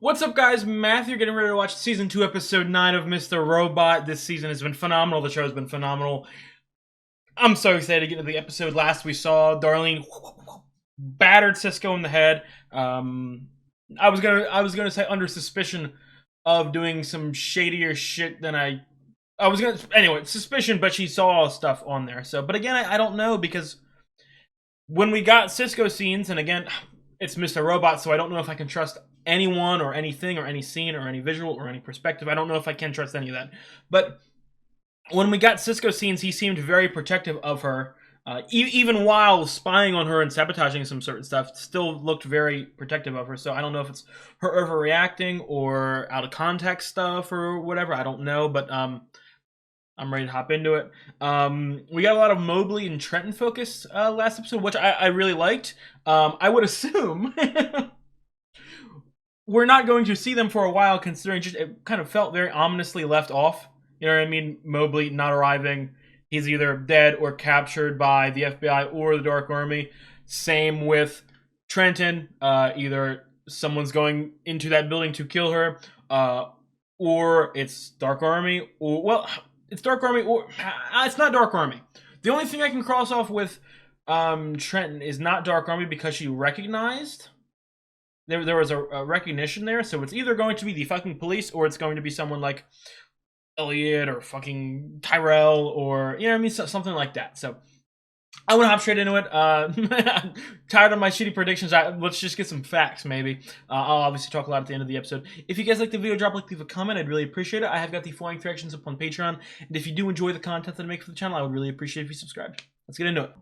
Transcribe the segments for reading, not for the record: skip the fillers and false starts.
What's up, guys? Matthew, getting ready to watch season 2, episode 9 of Mr. Robot. This season has been phenomenal. The show has been phenomenal. I'm so excited to get into the episode. Last we saw Darlene battered Cisco in the head. I was gonna say under suspicion of doing some shadier shit than I was gonna. Anyway, suspicion, but she saw stuff on there. So, but again, I don't know, because when we got Cisco scenes, and again, it's Mr. Robot, so I don't know if I can trust anyone or anything or any scene or any visual or any perspective. I don't know if I can trust any of that. But when we got Cisco scenes, he seemed very protective of her. Even while spying on her and sabotaging some certain stuff, still looked very protective of her. So I don't know if it's her overreacting or out of context stuff or whatever. I don't know, but I'm ready to hop into it. We got a lot of Mobley and Trenton focus last episode, which I really liked. I would assume we're not going to see them for a while, considering just it kind of felt very ominously left off. You know what I mean? Mobley not arriving. He's either dead or captured by the FBI or the Dark Army. Same with Trenton. Either someone's going into that building to kill her, or it's Dark Army, or, well, it's Dark Army, or it's not Dark Army. The only thing I can cross off with Trenton is not Dark Army, because she recognized there was a recognition there. So it's either going to be the fucking police, or it's going to be someone like Elliot or fucking Tyrell, or, you know what I mean, something like that. So I want to hop straight into it. Tired of my shitty predictions. Let's just get some facts, maybe. I'll obviously talk a lot at the end of the episode. If you guys like the video, drop a like, leave a comment. I'd really appreciate it. I have got the full length reactions up on Patreon. And if you do enjoy the content that I make for the channel, I would really appreciate if you subscribed. Let's get into it.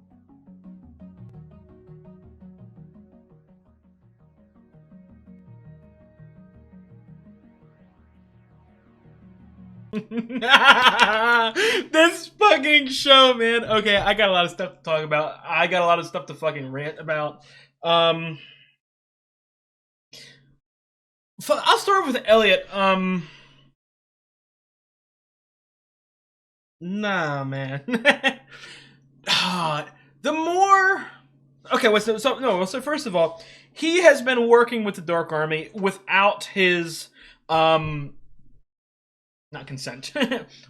This fucking show, man. Okay, I got a lot of stuff to talk about. I got a lot of stuff to fucking rant about. I'll start with Elliot. Nah, man. The more... Okay, so first of all, he has been working with the Dark Army without his, not consent,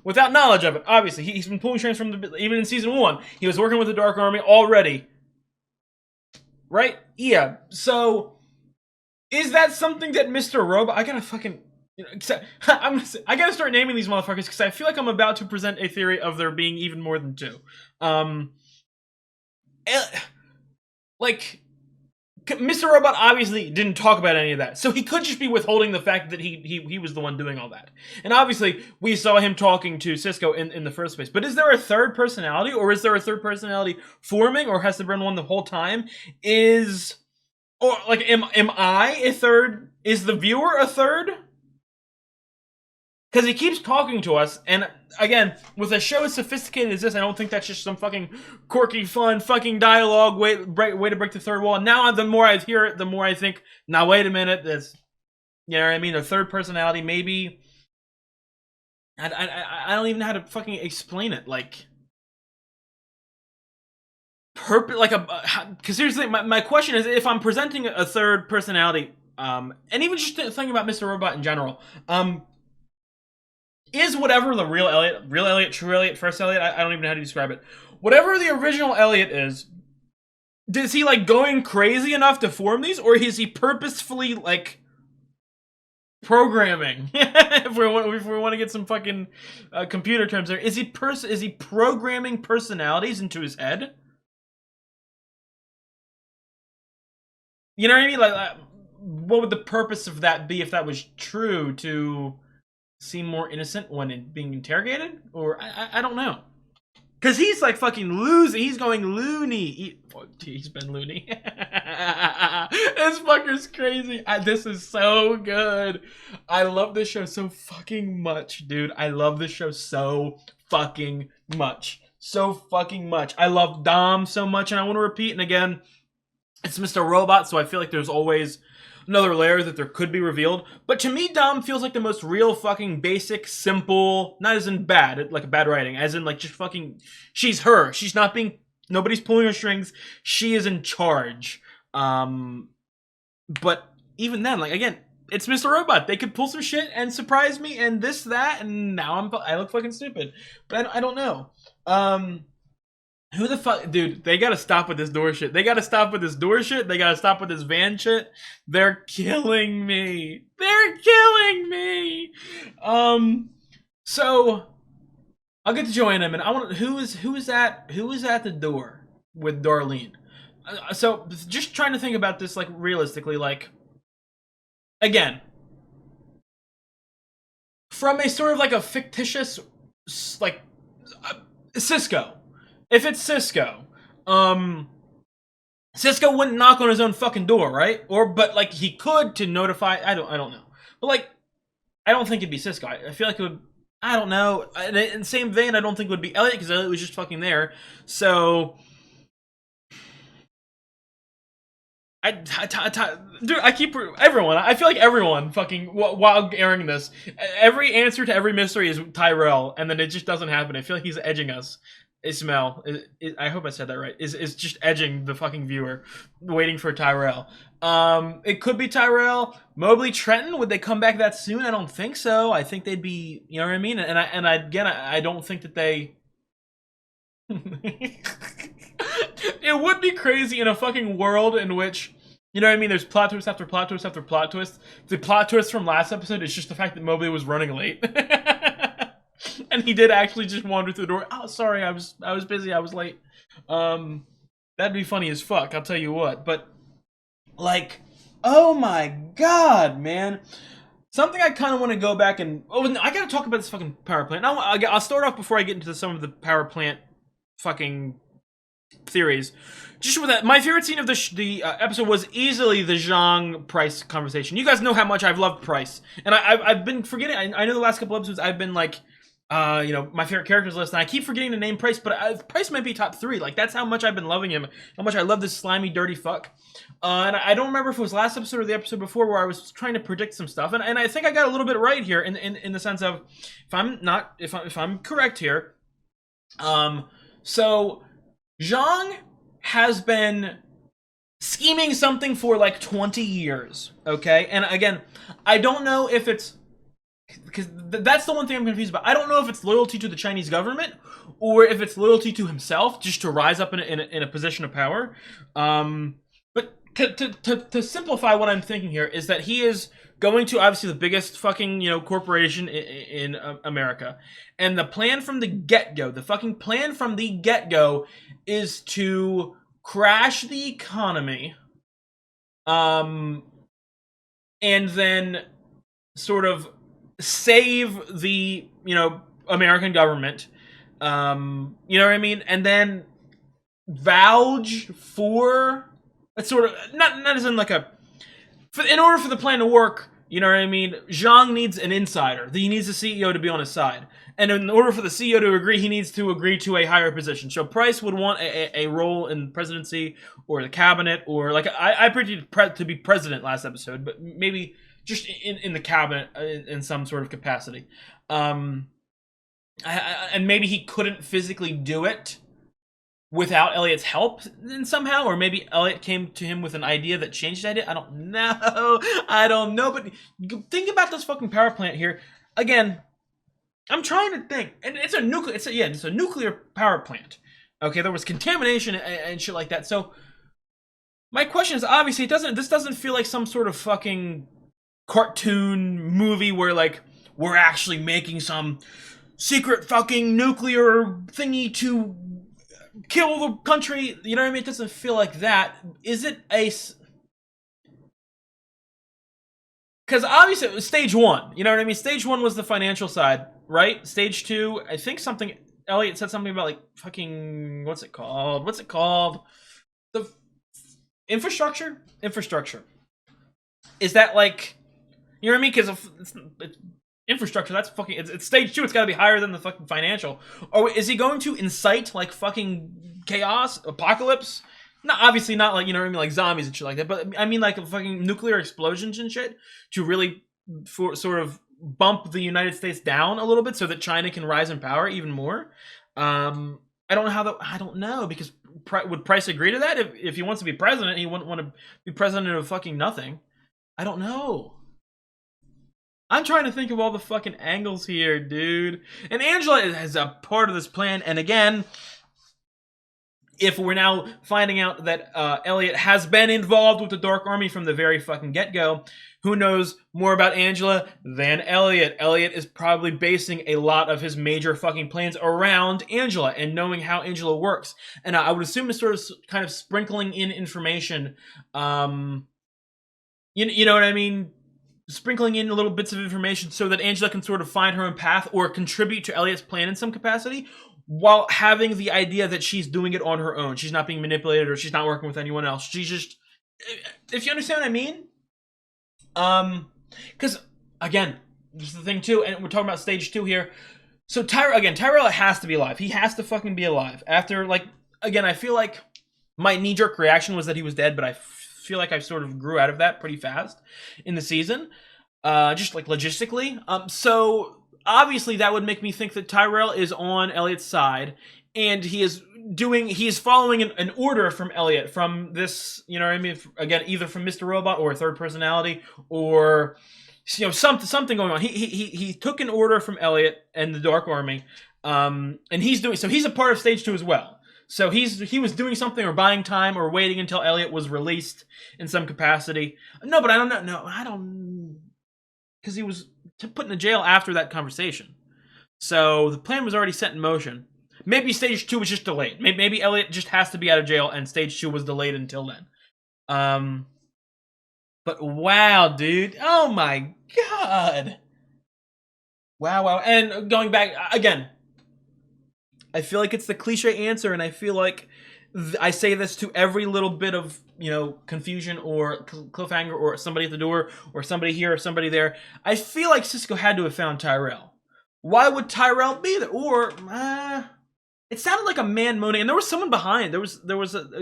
without knowledge of it. Obviously, he's been pulling strings from even in season 1. He was working with the Dark Army already, right? Yeah. So, is that something that Mr. Robot? I gotta fucking, I gotta start naming these motherfuckers, because I feel like I'm about to present a theory of there being even more than 2. Like, Mr. Robot obviously didn't talk about any of that, so he could just be withholding the fact that he was the one doing all that. And obviously, we saw him talking to Cisco in the first place. But is there a third personality, or is there a third personality forming, or has there been one the whole time? Or like, am I a third? Is the viewer a third? Because he keeps talking to us, and again, with a show as sophisticated as this, I don't think that's just some fucking quirky, fun, fucking dialogue way to break the third wall. Now, the more I hear it, the more I think, now wait a minute, this, you know what I mean, a third personality, maybe. I don't even know how to fucking explain it, like, because seriously, my question is, if I'm presenting a third personality, and even just thinking about Mr. Robot in general, is whatever the real Elliot, true Elliot, first Elliot, I don't even know how to describe it. Whatever the original Elliot is he, like, going crazy enough to form these, or is he purposefully, like, programming? if we want to get some fucking computer terms there, is he programming personalities into his head? You know what I mean? Like, what would the purpose of that be if that was true? To seem more innocent when being interrogated? Or I don't know, because he's like fucking losing. He's going loony. He's been loony. This fucker's crazy. This is so good. I love this show so fucking much, dude. I love this show so fucking much. I love Dom so much, and I want to repeat, and again, it's Mr. Robot, so I feel like there's always another layer that there could be revealed. But to me, Dom feels like the most real fucking basic, simple, not as in bad, like a bad writing, as in like just fucking, she's her. She's not being, nobody's pulling her strings. She is in charge. But even then, like, again, it's Mr. Robot. They could pull some shit and surprise me and this, that, and now I look fucking stupid. But I don't know. Who the fuck, dude? They gotta stop with this door shit. They gotta stop with this door shit. They gotta stop with this van shit. They're killing me. They're killing me. So I'll get to Joanna, and I want who is at the door with Darlene. So just trying to think about this like realistically, like again, from a sort of like a fictitious like Cisco. If it's Cisco, Cisco wouldn't knock on his own fucking door, right? But like he could to notify. I don't know. But like, I don't think it'd be Cisco. I feel like it would. I don't know. In the same vein, I don't think it would be Elliot because Elliot was just fucking there. So, dude, I keep everyone. I feel like everyone fucking while airing this, every answer to every mystery is Tyrell, and then it just doesn't happen. I feel like he's edging us. Ismail, I hope I said that right, is just edging the fucking viewer, waiting for Tyrell. It could be Tyrell. Mobley, Trenton, would they come back that soon? I don't think so. I think they'd be, you know what I mean? And I don't think that they... It would be crazy in a fucking world in which, you know what I mean, there's plot twist after plot twist after plot twist. The plot twist from last episode is just the fact that Mobley was running late. And he did actually just wander through the door. Oh, sorry, I was busy. I was late. That'd be funny as fuck. I'll tell you what. But like, oh my god, man. Something I kind of want to go back and I gotta talk about this fucking power plant. Now, I'll start off before I get into some of the power plant fucking theories. Just with that, my favorite scene of the episode was easily the Zhang Price conversation. You guys know how much I've loved Price, and I've been forgetting. I know the last couple episodes I've been like. You know, my favorite characters list, and I keep forgetting to name Price, but Price might be top 3. Like, that's how much I've been loving him, how much I love this slimy, dirty fuck. And I don't remember if it was last episode or the episode before where I was trying to predict some stuff, and I think I got a little bit right here in the sense of, if I'm correct here, so Zhang has been scheming something for like 20 years, okay? And again, I don't know if it's because that's the one thing I'm confused about. I don't know if it's loyalty to the Chinese government or if it's loyalty to himself, just to rise up in a position of power. But to simplify what I'm thinking here is that he is going to obviously the biggest fucking, you know, corporation in America, and the plan from the get-go, is to crash the economy, and then sort of save the, you know, American government, you know what I mean, and then vouch for a sort of not as in like in order for the plan to work, you know what I mean, Zhang needs an insider. He needs the CEO to be on his side, and in order for the CEO to agree, he needs to agree to a higher position. So Price would want a role in the presidency or the cabinet, or like I predicted to be president last episode, but maybe just in the cabinet in some sort of capacity. And maybe he couldn't physically do it without Elliot's help somehow, or maybe Elliot came to him with an idea that changed the idea. I don't know, but think about this fucking power plant here. Again, I'm trying to think, and it's a nuclear power plant. Okay, there was contamination and shit like that. So my question is, obviously, this doesn't feel like some sort of fucking cartoon movie where like we're actually making some secret fucking nuclear thingy to kill the country, you know what I mean? It doesn't feel like that. Is it because obviously it was stage 1, you know what I mean? Stage 1 was the financial side, right? Stage 2, I think Elliot said something about like fucking, what's it called? The infrastructure? Is that like, you know what I mean? Because it's infrastructure, that's fucking, it's stage 2, it's gotta be higher than the fucking financial. Or is he going to incite like fucking chaos, apocalypse? No, obviously not like, you know what I mean, like zombies and shit like that, but I mean like fucking nuclear explosions and shit to really sort of bump the United States down a little bit so that China can rise in power even more. I don't know, because would Price agree to that? If he wants to be president, he wouldn't want to be president of fucking nothing. I don't know. I'm trying to think of all the fucking angles here, dude. And Angela is a part of this plan. And again, if we're now finding out that Elliot has been involved with the Dark Army from the very fucking get-go, who knows more about Angela than Elliot? Elliot is probably basing a lot of his major fucking plans around Angela and knowing how Angela works. And I would assume it's sort of kind of sprinkling in information. You know what I mean? Sprinkling in little bits of information so that Angela can sort of find her own path or contribute to Elliot's plan in some capacity, while having the idea that she's doing it on her own. She's not being manipulated or she's not working with anyone else. She's just... If you understand what I mean? Because, again, this is the thing too, and we're talking about stage 2 here. So, Tyrell has to be alive. He has to fucking be alive. After, like, again, I feel like my knee-jerk reaction was that he was dead, but I feel like I sort of grew out of that pretty fast in the season. Just, like, logistically. So... Obviously, that would make me think that Tyrell is on Elliot's side, and he is following an order from Elliot, from this, you know what I mean? Again, either from Mr. Robot or a third personality, or, you know, something going on. He took an order from Elliot and the Dark Army, and he's a part of stage 2 as well. So he was doing something or buying time or waiting until Elliot was released in some capacity. No, but I don't know. No, I don't, because he was put in the jail after that conversation. So the plan was already set in motion. Maybe stage 2 was just delayed. Maybe Elliot just has to be out of jail and stage 2 was delayed until then. But wow, dude. Oh my god. Wow. And going back, again, I feel like it's the cliche answer, and I feel like I say this to every little bit of, you know, confusion or cliffhanger or somebody at the door or somebody here or somebody there. I feel like Cisco had to have found Tyrell. Why would Tyrell be there? Or, it sounded like a man moaning, and there was someone behind. There was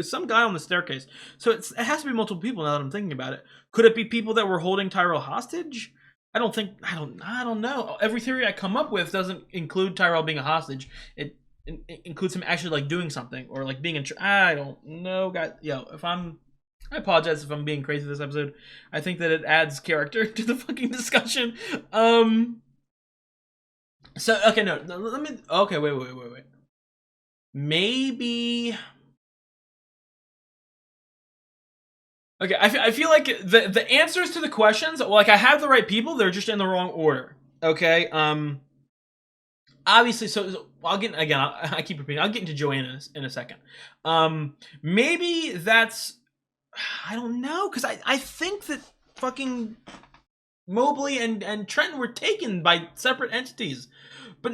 some guy on the staircase. So it has to be multiple people now that I'm thinking about it. Could it be people that were holding Tyrell hostage? I don't know. Every theory I come up with doesn't include Tyrell being a hostage. It includes him actually, like, doing something or, like, being in... I don't know, guys. Yo, I apologize if I'm being crazy this episode. I think that it adds character to the fucking discussion. So, okay, no, let me... Okay, wait. Maybe... Okay, I feel like the answers to the questions, like, I have the right people, they're just in the wrong order. Okay, obviously, so I'll get, again, I keep repeating, I'll get into Joanna in a second. Maybe that's... I don't know, because I think that fucking Mobley and Trenton were taken by separate entities. But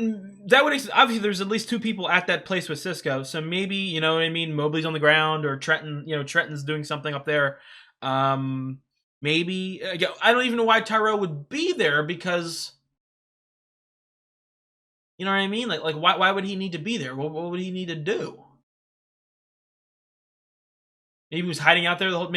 that would... Obviously, there's at least 2 people at that place with Cisco, so maybe, you know what I mean, Mobley's on the ground, or Trenton's doing something up there. Maybe... I don't even know why Tyrell would be there, because... You know what I mean? Like why would he need to be there? What would he need to do? Maybe he was hiding out there the whole...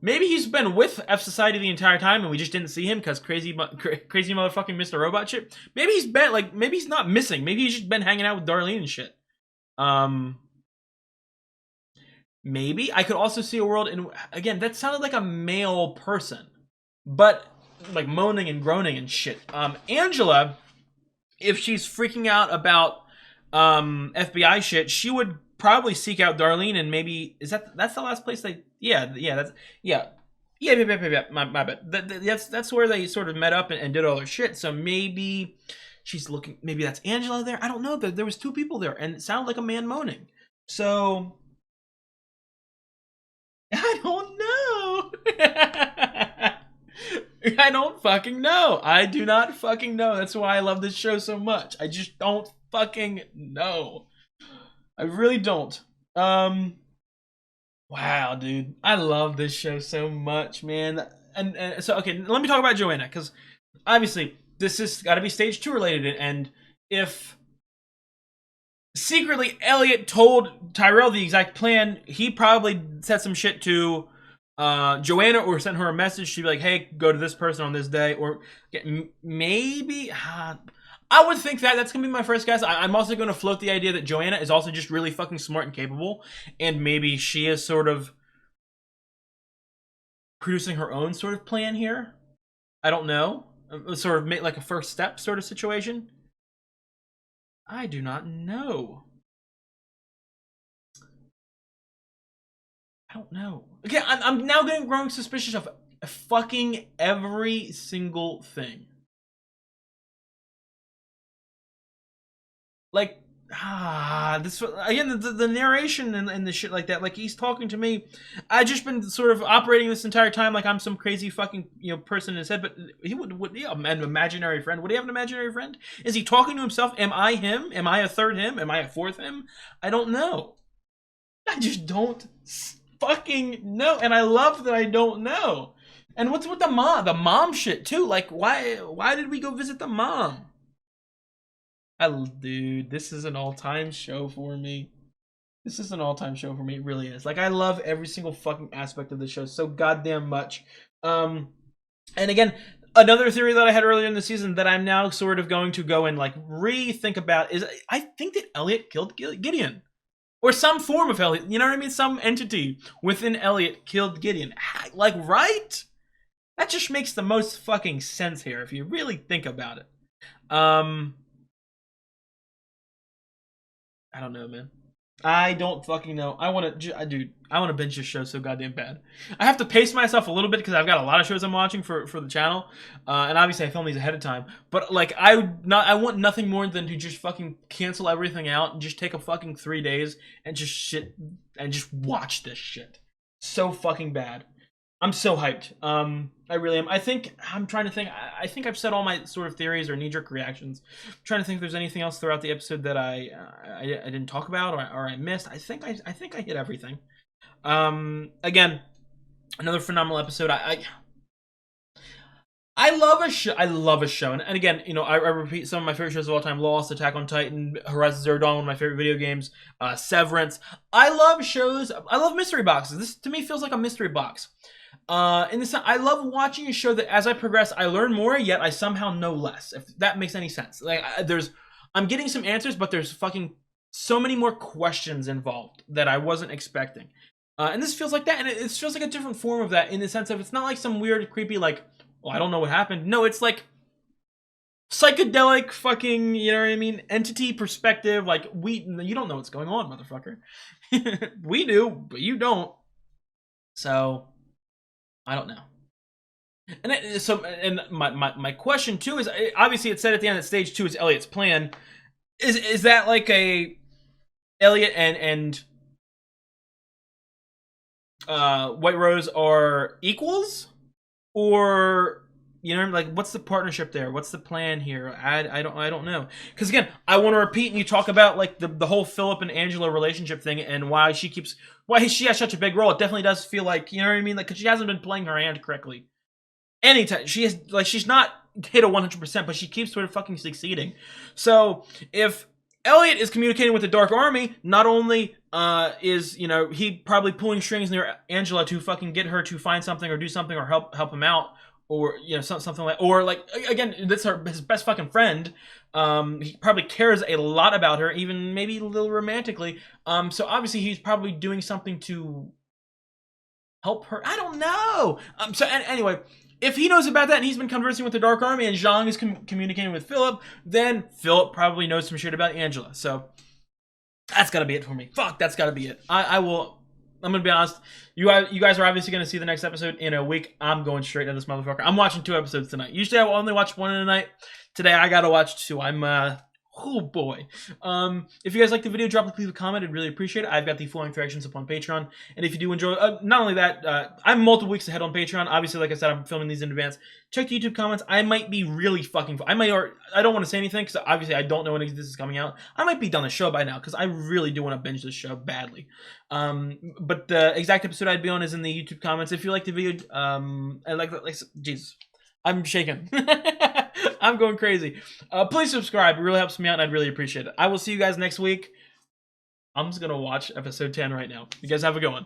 Maybe he's been with F Society the entire time and we just didn't see him because crazy motherfucking Mr. Robot shit. Maybe he's been, like, maybe he's not missing. Maybe he's just been hanging out with Darlene and shit. Maybe. I could also see a world in... Again, that sounded like a male person. But, like, moaning and groaning and shit. Angela, if she's freaking out about FBI shit, she would probably seek out Darlene, and maybe... That's the last place they... Yeah, my bad. That's where they sort of met up and did all their shit, so maybe she's looking... Maybe that's Angela there? I don't know. There was 2 people there, and it sounded like a man moaning. So... I don't know. I don't fucking know. I do not fucking know. That's why I love this show so much. I just don't fucking know. I really don't. Wow, dude. I love this show so much, man. And so, okay, let me talk about Joanna, because obviously this has got to be stage 2 related, and if secretly Elliot told Tyrell the exact plan, he probably said some shit to Joanna, or sent her a message to be like, hey, go to this person on this day, or maybe... I would think that's going to be my first guess. I'm also going to float the idea that Joanna is also just really fucking smart and capable, and maybe she is sort of... producing her own sort of plan here. I don't know. Sort of make like a first step sort of situation. I do not know. I don't know. Again, I'm now getting growing suspicious of fucking every single thing. Like, this again, the narration and the shit like that. Like, he's talking to me. I just been sort of operating this entire time like I'm some crazy fucking person in his head. But he would an imaginary friend? Would he have an imaginary friend? Is he talking to himself? Am I him? Am I a third him? Am I a fourth him? I don't know. I just don't fucking know, and I love that I don't know. And what's with the mom shit too? Like, why did we go visit the mom? Dude, this is an all-time show for me. This is an all-time show for me. It really is. Like, I love every single fucking aspect of the show so goddamn much. And again, another theory that I had earlier in the season that I'm now sort of going to go and like rethink about is I think that Elliot killed Gideon. Or some form of Elliot, you know what I mean? Some entity within Elliot killed Gideon. Like, right? That just makes the most fucking sense here if you really think about it. I don't know, man. I don't fucking know. I want to, dude. I want to binge this show so goddamn bad. I have to pace myself a little bit because I've got a lot of shows I'm watching for the channel, and obviously I film these ahead of time. But like, I want nothing more than to just fucking cancel everything out and just take a fucking 3 days and just shit and just watch this shit. So fucking bad. I'm so hyped. I really am. I'm trying to think. I think I've said all my sort of theories or knee-jerk reactions. I'm trying to think if there's anything else throughout the episode that I didn't talk about or I missed. I think I hit everything. Again, another phenomenal episode. I love a show. I love a show, and again, I repeat some of my favorite shows of all time: Lost, Attack on Titan, Horizon Zero Dawn, one of my favorite video games, Severance. I love shows. I love mystery boxes. This to me feels like a mystery box. In this, I love watching a show that as I progress, I learn more, yet I somehow know less. If that makes any sense. Like, I'm getting some answers, but there's fucking so many more questions involved that I wasn't expecting. And this feels like that, and it feels like a different form of that in the sense of it's not like some weird, creepy, like, well, I don't know what happened. No, it's like psychedelic fucking, you know what I mean, entity perspective. Like, you don't know what's going on, motherfucker. We do, but you don't. So I don't know. And my question too is, obviously it said at the end that stage 2 is Elliot's plan. Is that like a Elliot and White Rose are equals, or like what's the partnership there? What's the plan here? I don't know. Because again, I want to repeat and you talk about like the whole Philip and Angela relationship thing and why she has such a big role. It definitely does feel like, you know what I mean? Like, because she hasn't been playing her hand correctly. Anytime she's not hit a 100%, but she keeps sort of fucking succeeding. So if Elliot is communicating with the Dark Army, not only is he probably pulling strings near Angela to fucking get her to find something or do something or help him out, or something like, or like, again, that's his best fucking friend. He probably cares a lot about her, even maybe a little romantically. So obviously he's probably doing something to help her. I don't know. So anyway, if he knows about that and he's been conversing with the Dark Army and Zhang is communicating with Philip, then Philip probably knows some shit about Angela. So that's gotta be it for me. Fuck, that's gotta be it. I'm gonna be honest. You guys are obviously gonna see the next episode in a week. I'm going straight to this motherfucker. I'm watching 2 episodes tonight. Usually I will only watch 1 in a night. Today I gotta watch 2. Oh boy. If you guys like the video, leave a comment. I'd really appreciate it. I've got the full interactions up on Patreon. And if you do enjoy, not only that, I'm multiple weeks ahead on Patreon. Obviously, like I said, I'm filming these in advance. Check the YouTube comments. I might be really fucking, I don't want to say anything because obviously I don't know when this is coming out. I might be done the show by now because I really do want to binge this show badly. But the exact episode I'd be on is in the YouTube comments. If you like the video, and Jesus, I'm shaking. I'm going crazy. Please subscribe. It really helps me out, and I'd really appreciate it. I will see you guys next week. I'm just going to watch episode 10 right now. You guys have a good one.